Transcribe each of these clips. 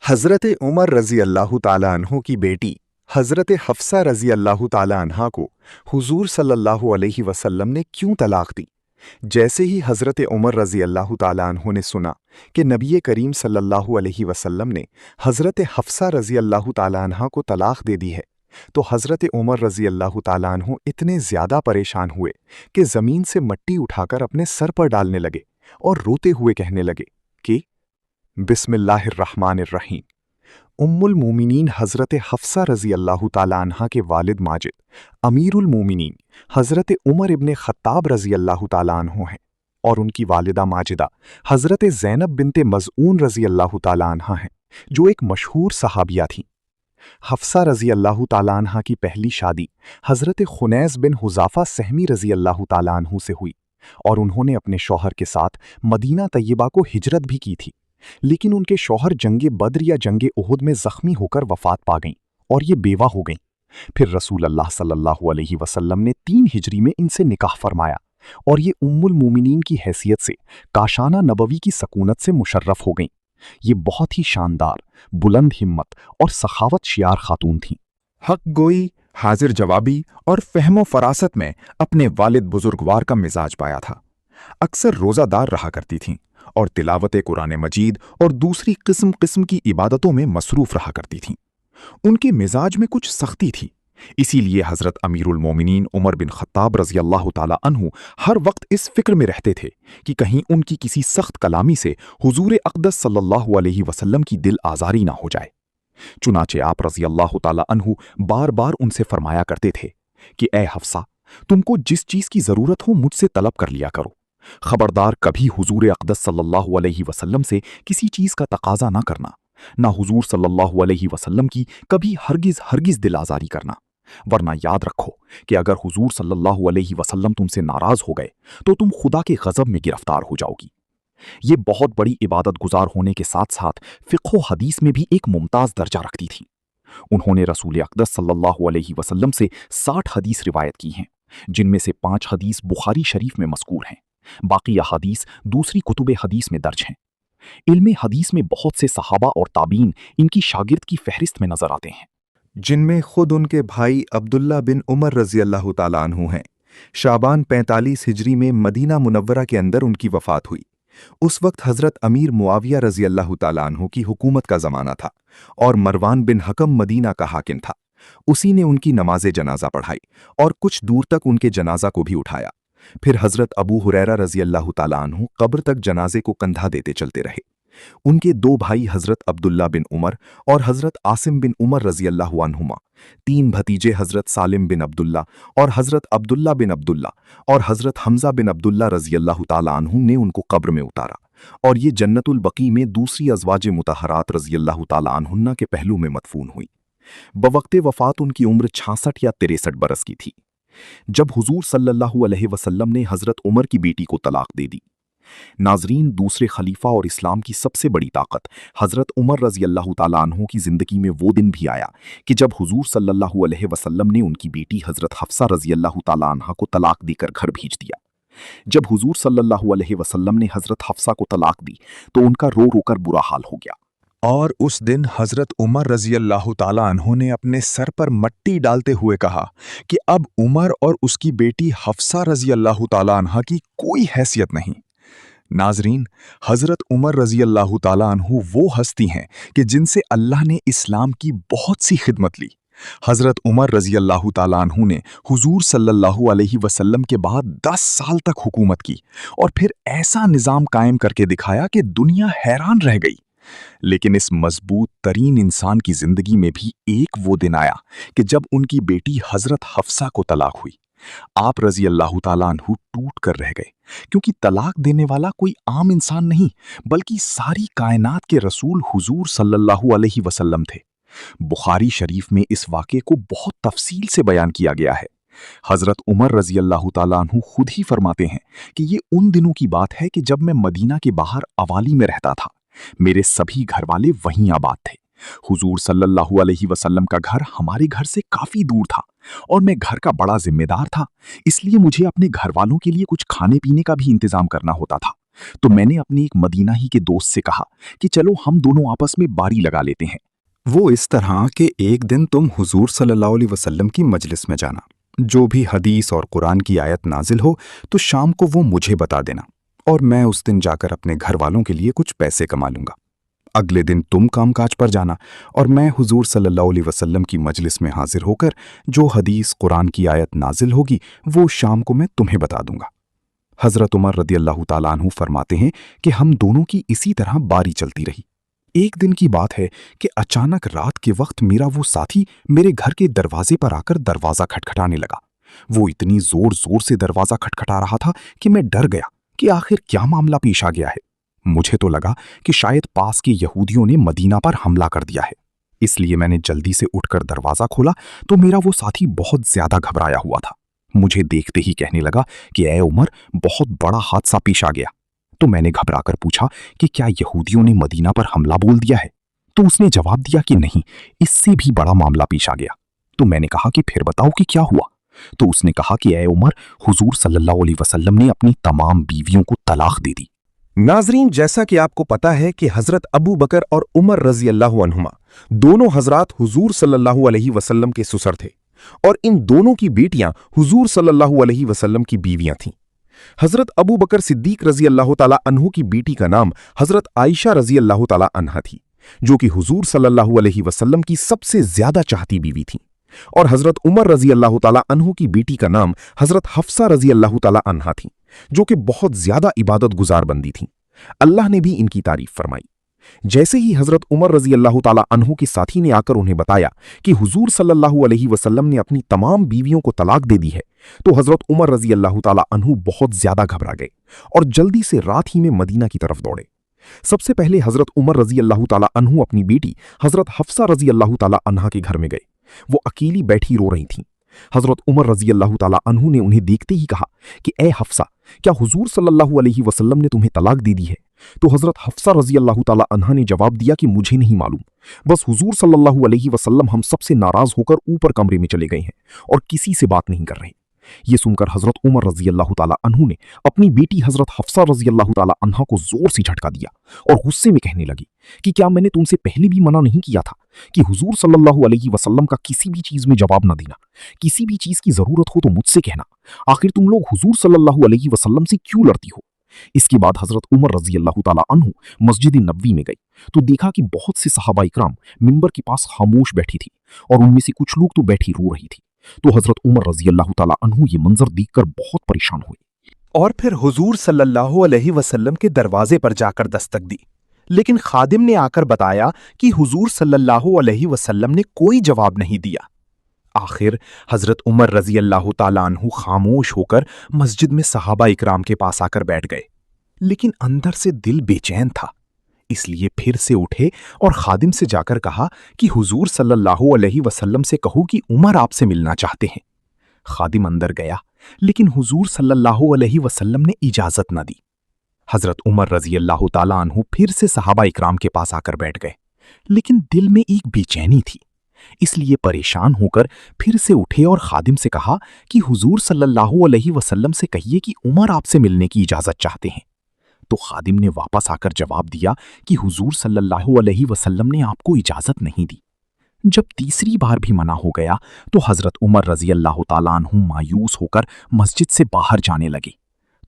हज़रत उमर रज़ी अल्लाह ताला अन्हु की बेटी हज़रत हफ्सा रज़ी अल्लाह ताला अन्हा को हुज़ूर सल्लल्लाहु अलैहि वसल्लम ने क्यों तलाक दी। जैसे ही हज़रत उमर रज़ी अल्लाह ताला अन्हु ने सुना कि नबी करीम सल्लल्लाहु अलैहि वसल्लम ने हज़रत हफ्सा रज़ी अल्लाह ताला अन्हा को तलाक दे दी है, तो हज़रत उमर रज़ी अल्लाह ताला अन्हु इतने ज़्यादा परेशान हुए कि ज़मीन से मट्टी उठाकर अपने सर पर डालने लगे और रोते हुए कहने लगे कि बिस्मिल्लाहिर्रहमानिर्रहीम। उम्मुल मोमिनीन हज़रत हफ्सा रज़ी अल्लाह ताला अन्हा के वालिद माजिद अमीरुल मोमिनीन हज़रत उमर इब्ने ख़त्ताब रज़ी अल्लाह ताला अन्हु हैं और उनकी वालिदा माजिदा हज़रत ज़ैनब बिनते मज़ऊन रज़ी अल्लाह ताला अन्हा हैं, जो एक मशहूर सहाबिया थीं। हफ्सा रज़ी अल्लाह ताला अन्हा की पहली शादी हज़रत खुनैस बिन हुज़ाफ़ा सहमी रज़ी अल्लाह ताला अन्हु से हुई और उन्होंने अपने शौहर के साथ मदीना तय्यबा को हिजरत भी की थी, लेकिन उनके शौहर जंगे बद्र या जंगे उहुद में जख्मी होकर वफात पा गईं और ये बेवा हो गईं। फिर रसूल अल्लाह सल्लल्लाहु अलैहि वसल्लम ने 3 हिजरी में इनसे निकाह फरमाया और ये उम्मुल मोमिनीन की हैसियत से काशाना नबवी की सकूनत से मुशर्रफ हो गईं। ये बहुत ही शानदार, बुलंद हिम्मत और सखावत शियार खातून थीं। हक गोई, हाजिर जवाबी और फहमो फरासत में अपने वालिद बुजुर्गवार का मिजाज पाया था। अक्सर रोज़ादार रहा करती थीं और तिलावत कुरान मजीद और दूसरी किस्म किस्म की इबादतों में मसरूफ रहा करती थीं। उनके मिजाज में कुछ सख्ती थी, इसीलिए हज़रत अमीरुल मोमिनीन उमर बिन ख़त्ताब रज़ी अल्लाह ताला अन्हु हर वक्त इस फिक्र में रहते थे कि कहीं उनकी किसी सख्त कलामी से हुजूर अक़दस सल्लल्लाहु अलैहि वसल्लम की दिल आज़ारी ना हो जाए। चुनाचे आप रज़ी अल्लाह ताला अन्हु बार बार उनसे फरमाया करते थे कि ए हफ्सा, तुमको जिस चीज़ की ज़रूरत हो मुझसे तलब कर लिया करो। खबरदार कभी हुजूर अक़दस सल्लल्लाहु अलैहि वसल्लम से किसी चीज़ का तकाजा ना करना, ना हुजूर सल्लल्लाहु अलैहि वसल्लम की कभी हरगिज़ दिल आज़ारी करना, वरना याद रखो कि अगर हुजूर सल्लल्लाहु अलैहि वसल्लम तुमसे नाराज़ हो गए तो तुम खुदा के गज़ब में गिरफ्तार हो जाओगी। ये बहुत बड़ी इबादत गुजार होने के साथ साथ फ़िक़्ह हदीस में भी एक मुमताज़ दर्जा रखती थी। उन्होंने रसूल अक़दस सल्लल्लाहु अलैहि वसल्लम से 60 हदीस रिवायत की हैं, जिनमें से 5 हदीस बुखारी शरीफ में मज़कूर हैं। बाकी अहादीस दूसरी कुतुब हदीस में दर्ज हैं। इल्म हदीस में बहुत से सहाबा और ताबीन इनकी शागिर्द की फहरिस्त में नजर आते हैं, जिनमें खुद उनके भाई अब्दुल्ला बिन उमर रज़ी अल्लाह ताला अन्हु हैं। शाबान 45 हिजरी में मदीना मुनव्वरा के अंदर उनकी वफ़ात हुई। उस वक्त हज़रत अमीर मुआविया रज़ी अल्लाह ताला अन्हु की हुकूमत का ज़माना था और मरवान बिन हकम मदीना का हाकिम था। उसी ने उनकी नमाज़े जनाजा पढ़ाई और कुछ दूर तक उनके जनाजा को भी उठाया। फिर हज़रत अबू हुरैरा रज़ी अल्लाह ताला अन्हु कब्र तक जनाजे को कंधा देते चलते रहे। उनके 2 भाई हज़रत अब्दुल्ला बिन उमर और हज़रत आसिम बिन उमर रज़ी अल्लाह अन्हुमा, 3 भतीजे हज़रत सालिम बिन अब्दुल्ला और हज़रत अब्दुल्ला बिन अब्दुल्ला और हज़रत हमज़ा बिन अब्दुल्ला रज़ी अल्लाह ताला अन्हु ने उनको कब्र में उतारा और ये जन्नतुल बकी में दूसरी अज़वाज मुतहरात रज़ी अल्लाह ताला अन्हुन्ना के पहलू में मदफून हुई। बवक्ते वफ़ात उनकी उम्र 66 या 63 बरस की थी जब हुजूर सल्लल्लाहु अलैहि वसल्लम ने हज़रत उमर की बेटी को तलाक दे दी। नाजरीन, दूसरे खलीफा और इस्लाम की सबसे बड़ी ताकत हज़रत उमर रज़ी अल्लाह ताला अन्हु की ज़िंदगी में वो दिन भी आया कि जब हुजूर सल्लल्लाहु अलैहि वसल्लम ने उनकी बेटी हज़रत हफ्सा रज़ी अल्लाह ताला अन्हा को तलाक देकर घर भेज दिया। जब हुजूर सल्लल्लाहु अलैहि वसल्लम ने हज़रत हफ्सा को तलाक दी तो उनका रो रो कर बुरा हाल हो गया और उस दिन हज़रत उमर रज़ी अल्लाह ताला अन्हु ने अपने सर पर मट्टी डालते हुए कहा कि अब उमर और उसकी बेटी हफ्सा रज़ी अल्लाह ताला अन्हा की कोई हैसियत नहीं। नाजरीन, हज़रत उमर रज़ी अल्लाह ताला अन्हु वो हस्ती हैं कि जिनसे अल्लाह ने इस्लाम की बहुत सी खिदमत ली। हज़रत उमर रज़ी अल्लाह ताला अन्हु ने हुजूर सल्लल्लाहु अलैहि वसल्लम के बाद 10 साल तक हुकूमत की और फिर ऐसा निज़ाम कायम करके दिखाया कि दुनिया हैरान रह गई। लेकिन इस मजबूत तरीन इंसान की जिंदगी में भी एक वो दिन आया कि जब उनकी बेटी हज़रत हफ्सा को तलाक हुई। आप रज़ी अल्लाह ताला अन्हु टूट कर रह गए, क्योंकि तलाक देने वाला कोई आम इंसान नहीं बल्कि सारी कायनात के रसूल हुजूर सल्लल्लाहु अलैहि वसल्लम थे। बुखारी शरीफ में इस वाक़े को बहुत तफसील से बयान किया गया है। हज़रत उमर रज़ी अल्लाह ताला अन्हु खुद ही फरमाते हैं कि ये उन दिनों की बात है कि जब मैं मदीना के बाहर अवाली में रहता था। मेरे सभी घर वाले वहीं आबाद थे। हुजूर सल्लल्लाहु अलैहि वसल्लम का घर हमारे घर से काफी दूर था और मैं घर का बड़ा जिम्मेदार था, इसलिए मुझे अपने घर वालों के लिए कुछ खाने पीने का भी इंतजाम करना होता था। तो मैंने अपने एक मदीना ही के दोस्त से कहा कि चलो हम दोनों आपस में बारी लगा लेते हैं। वो इस तरह कि एक दिन तुम हुजूर सल्लल्लाहु अलैहि वसल्लम की मजलिस में जाना, जो भी हदीस और कुरान की आयत नाजिल हो तो शाम को वो मुझे बता देना, और मैं उस दिन जाकर अपने घर वालों के लिए कुछ पैसे कमा लूंगा। अगले दिन तुम कामकाज पर जाना और मैं हुजूर सल्लल्लाहु अलैहि वसल्लम की मजलिस में हाजिर होकर जो हदीस कुरान की आयत नाजिल होगी वो शाम को मैं तुम्हें बता दूंगा। हजरत उमर रदियल्लाहु ताला अन्हु फरमाते हैं कि हम दोनों की इसी तरह बारी चलती रही। एक दिन की बात है कि अचानक रात के वक्त मेरा वो साथी मेरे घर के दरवाजे पर आकर दरवाजा खटखटाने लगा। वो इतनी जोर जोर से दरवाजा खटखटा रहा था कि मैं डर गया कि आखिर क्या मामला पेश आ गया है। मुझे तो लगा कि शायद पास के यहूदियों ने मदीना पर हमला कर दिया है, इसलिए मैंने जल्दी से उठकर दरवाजा खोला तो मेरा वो साथी बहुत ज्यादा घबराया हुआ था। मुझे देखते ही कहने लगा कि ऐ उमर, बहुत बड़ा हादसा पेश आ गया। तो मैंने घबराकर पूछा कि क्या यहूदियों ने मदीना पर हमला बोल दिया है? तो उसने जवाब दिया कि नहीं, इससे भी बड़ा मामला पेश आ गया। तो मैंने कहा कि फिर बताओ कि क्या हुआ? तो उसने कहा कि ऐ उमर, हुजूर सल्लल्लाहु अलैहि वसल्लम ने अपनी तमाम बीवियों को तलाक दे दी। नाजरीन, जैसा कि आपको पता है कि हजरत अबू बकर और उमर रजी अल्लाह अन्हुमा दोनों हजरात हुजूर सल्लल्लाहु अलैहि वसल्लम के ससुर थे और इन दोनों की बेटियां हुजूर सल्लल्लाहु अलैहि वसल्लम की बीवियां थीं। हजरत अबू बकर सिद्दीक रजी अल्लाह ताला अन्हु की बेटी का नाम हजरत आयशा रजी अल्लाह ताला अन्हा थी, जो कि हुजूर सल्लल्लाहु अलैहि वसल्लम की सबसे ज्यादा चाहती बीवी थी। और हजरत उमर रजी अल्लाह ताला अन्हु की बेटी का नाम हजरत हफ्सा रजी अल्लाह ताला अन्हा थी, जो कि बहुत ज्यादा इबादत गुजार बंदी थी। अल्लाह ने भी इनकी तारीफ फरमाई। जैसे ही हजरत उमर रजी अल्लाह ताला अन्हु के साथी ने आकर उन्हें बताया कि हुजूर सल्लल्लाहु अलैहि वसल्लम ने अपनी तमाम बीवियों को तलाक दे दी है, तो हजरत उमर रजी अल्लाह ताला अन्हु बहुत ज्यादा घबरा गए और जल्दी से रात ही में मदीना की तरफ दौड़े। सबसे पहले हजरत उमर रजी अल्लाह ताला अन्हु अपनी बेटी हजरत हफ्सा रजी अल्लाह ताला अन्हा के घर में गए। वो अकेली बैठी रो रही थीं। हजरत उमर रजी अल्लाह ताला अन्हु ने उन्हें देखते ही कहा कि ए हफ्सा, क्या हुजूर सल्लल्लाहु अलैहि वसल्लम ने तुम्हें तलाक दे दी है? तो हजरत हफ्सा रजी अल्लाह ताला अन्हा ने जवाब दिया कि मुझे नहीं मालूम, बस हुजूर सल्लल्लाहु अलैहि वसल्लम हम सबसे नाराज होकर ऊपर कमरे में चले गए हैं और किसी से बात नहीं कर रहे। ये सुनकर हजरत उमर रजी अल्लाह ताला अन्हु ने अपनी बेटी हजरत हफ्सा रजी अल्लाह ताला अन्हा को जोर से झटका दिया और गुस्से में कहने लगी कि क्या मैंने तुमसे पहले भी मना नहीं किया था कि हुजूर सल्लल्लाहु अलैहि वसल्लम का किसी भी चीज में जवाब न देना? किसी भी चीज की जरूरत हो तो मुझसे कहना। आखिर तुम लोग हुजूर सल्लल्लाहु अलैहि वसल्लम से क्यों लड़ती हो? इसके बाद हजरत उमर रजी अल्लाह ताला अन्हु मस्जिद नबवी में गई तो देखा कि बहुत से सहाबा इकराम मिंबर के पास खामोश बैठी थी और उनमें से कुछ लोग तो बैठी रो रही थी। तो हजरत उमर रजी अल्लाह ताला अन्हु ये मंजर देखकर बहुत परेशान हुए और फिर हुजूर सल्लल्लाहु अलैहि वसल्लम के दरवाजे पर जाकर दस्तक दी, लेकिन खादिम ने आकर बताया कि हुजूर सल्लल्लाहु अलैहि वसल्लम ने कोई जवाब नहीं दिया। आखिर हजरत उमर रजी अल्लाह ताला अन्हु खामोश होकर मस्जिद में सहाबा इकराम के पास आकर बैठ गए, लेकिन अंदर से दिल बेचैन था, इसलिए फिर से उठे और खादिम से जाकर कहा कि हुजूर सल्लल्लाहु अलैहि वसल्लम से कहो कि उमर आपसे मिलना चाहते हैं। खादिम अंदर गया, लेकिन हुजूर सल्लल्लाहु अलैहि वसल्लम ने इजाजत न दी। हजरत उमर रजी अल्लाह ताला अन्हु फिर से सहाबा इकराम के पास आकर बैठ गए, लेकिन दिल में एक बेचैनी थी, इसलिए परेशान होकर फिर से उठे और खादिम से कहा कि हुजूर सल्लल्लाहु अलैहि वसल्लम से कहिए कि उमर आपसे मिलने की इजाजत चाहते हैं। तो खादिम ने वापस आकर जवाब दिया कि हुजूर सल्लल्लाहु अलैहि वसल्लम ने आपको इजाजत नहीं दी। जब तीसरी बार भी मना हो गया तो हजरत उमर रजी अल्लाह ताला अन्हु मायूस होकर मस्जिद से बाहर जाने लगे।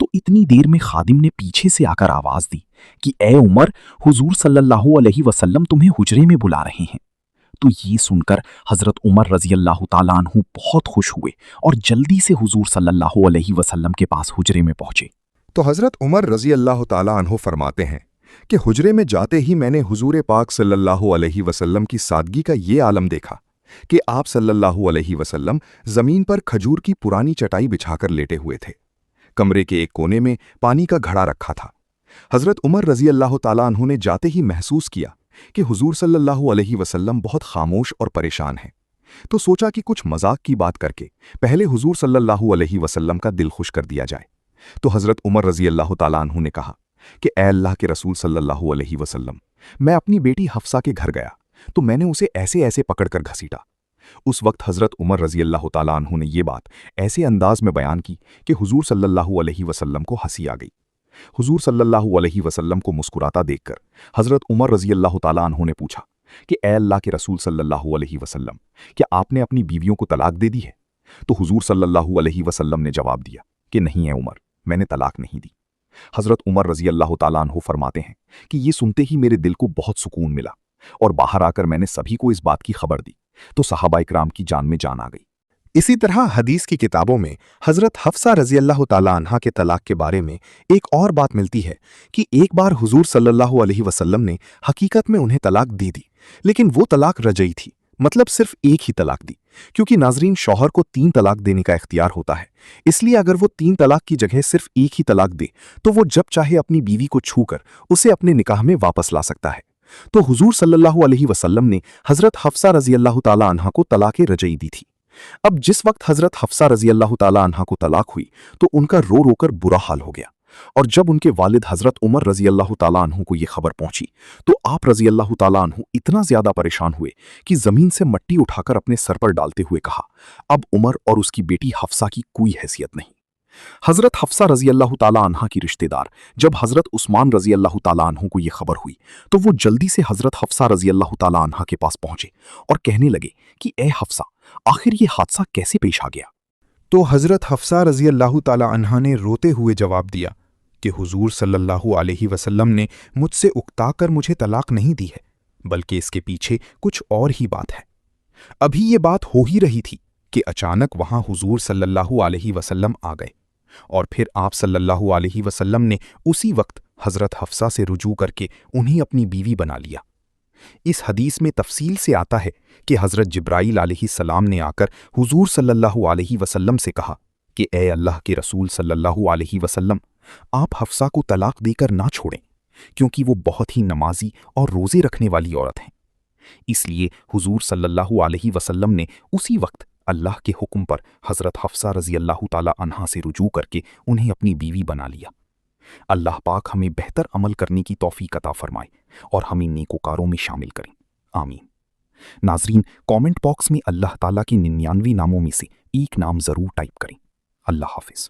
तो इतनी देर में खादिम ने पीछे से आकर आवाज दी कि ए उमर, हुजूर सल्लल्लाहु अलैहि वसल्लम तुम्हें हुजरे में बुला रहे हैं। तो ये सुनकर हजरत उमर रजी अल्लाह ताला अन्हु बहुत खुश हुए और जल्दी से हुजूर सल्लल्लाहु अलैहि वसल्लम के पास हुजरे में पहुंचे। तो हजरत उमर रजी अल्लाह ताला अन्हु फरमाते हैं कि हुजरे में जाते ही मैंने हुजूर पाक सल्लल्लाहु अलैहि वसल्लम की सादगी का ये आलम देखा कि आप सल्लल्लाहु अलैहि वसल्लम जमीन पर खजूर की पुरानी चटाई बिछाकर लेटे हुए थे। कमरे के एक कोने में पानी का घड़ा रखा था। हजरत उमर रजी अल्लाह ताला अन्हु ने जाते ही महसूस किया कि हुजूर सल्लल्लाहु अलैहि वसल्लम बहुत खामोश और परेशान हैं, तो सोचा कि कुछ मजाक की बात करके पहले हुजूर सल्लल्लाहु अलैहि वसल्लम का दिल खुश कर दिया जाए। तो हजरत उमर रजी अल्लाह ताला अन्हु ने कहा कि ए अल्लाह के रसूल सल्लल्लाहु अलैहि वसल्लम, मैं अपनी बेटी हफ्सा के घर गया तो मैंने उसे ऐसे ऐसे पकड़कर घसीटा। उस वक्त हजरत उमर रजी अल्लाह ताला अन्हु ने ये बात ऐसे अंदाज में बयान की कि हुजूर सल्लल्लाहु अलैहि वसल्लम को हंसी आ गई। हुजूर सल्लल्लाहु अलैहि वसल्लम को मुस्कुराता देखकर हज़रत उमर रज़ी अल्लाह ताला अन्हु ने पूछा कि ए अल्लाह के रसूल सल्लल्लाहु अलैहि वसल्लम, क्या आपने अपनी बीवियों को तलाक दे दी है? तो हुजूर सल्लल्लाहु अलैहि वसल्लम ने जवाब दिया कि नहीं है उमर, मैंने तलाक नहीं दी। हज़रत उमर रज़ी अल्लाह ताला अन्हु फरमाते हैं कि ये सुनते ही मेरे दिल को बहुत सुकून मिला और बाहर आकर मैंने सभी को इस बात की खबर दी तो सहाबा इकराम की जान में जान आ गई। इसी तरह हदीस की किताबों में हज़रत हफ्सा रज़ी अल्लाह ताला अन्हा के तलाक के बारे में एक और बात मिलती है कि एक बार हुजूर सल्लल्लाहु अलैहि वसल्लम ने हकीकत में उन्हें तलाक दे दी, लेकिन वो तलाक रजई थी, मतलब सिर्फ एक ही तलाक दी। क्योंकि नाजरीन, शौहर को 3 तलाक देने का इख्तियार होता है, इसलिए अगर वो 3 तलाक की जगह सिर्फ एक ही तलाक दे तो वो जब चाहे अपनी बीवी को छूकर उसे अपने निकाह में वापस ला सकता है। तो हुजूर सल्लल्लाहु अलैहि वसल्लम ने हज़रत हफ्सा रज़ी अल्लाह ताला अन्हा को तलाक रजई दी थी। अब जिस वक्त हज़रत हफ्सा रज़ी अल्लाह ताला अन्हा को तलाक हुई तो उनका रो रोकर बुरा हाल हो गया, और जब उनके वालिद हज़रत उमर रज़ी अल्लाह ताला अन्हु को ये खबर पहुंची तो आप रज़ी अल्लाह ताला अन्हु इतना ज़्यादा परेशान हुए कि ज़मीन से मट्टी उठाकर अपने सर पर डालते हुए कहा, अब उमर और उसकी बेटी हफ्सा की कोई हैसियत नहीं। हज़रत हफ्सा रज़ी अल्लाह ताला अन्हा की रिश्तेदार जब हज़रत उस्मान रज़ी अल्लाह ताला अन्हु को ये खबर हुई तो वो जल्दी से हज़रत हफ्सा रज़ी अल्लाह ताला अन्हा के पास पहुंचे और कहने लगे कि ए हफ्सा, आखिर ये हादसा कैसे पेश आ गया? तो हज़रत हफ्सा रज़ी अल्लाह ताला अन्हा ने रोते हुए जवाब दिया कि हुजूर सल्लल्लाहु अलैहि वसल्लम ने मुझसे उकताकर मुझे तलाक नहीं दी है, बल्कि इसके पीछे कुछ और ही बात है। अभी ये बात हो ही रही थी कि अचानक वहां हुजूर सल्लल्लाहु अलैहि वसल्लम आ गए, और फिर आप सल्लल्लाहु अलैहि वसल्लम ने उसी वक्त हज़रत हफ्सा से रुजू करके उन्हें अपनी बीवी बना लिया। इस हदीस में तफसील से आता है कि हज़रत जिब्राईल अलैहिस्सलाम ने आकर हुजूर सल्लल्लाहु अलैहि वसल्लम से कहा कि ए अल्लाह के रसूल सल्लल्लाहु अलैहि वसल्लम, आप हफ्सा को तलाक देकर ना छोड़ें, क्योंकि वो बहुत ही नमाजी और रोज़े रखने वाली औरत हैं। इसलिए हुजूर सल्लल्लाहु अलैहि वसल्लम ने उसी वक्त अल्लाह के हुक्म पर हज़रत हफ्सा रज़ी अल्लाह ताला अन्हा से रुजू करके उन्हें अपनी बीवी बना लिया। अल्लाह पाक हमें बेहतर अमल करने की तौफीक अता फरमाए और हमें नेकोकारों में शामिल करें, आमीन। नाजरीन, कमेंट बॉक्स में अल्लाह ताला के 99 नामों में से एक नाम ज़रूर टाइप करें। अल्लाह हाफिज़।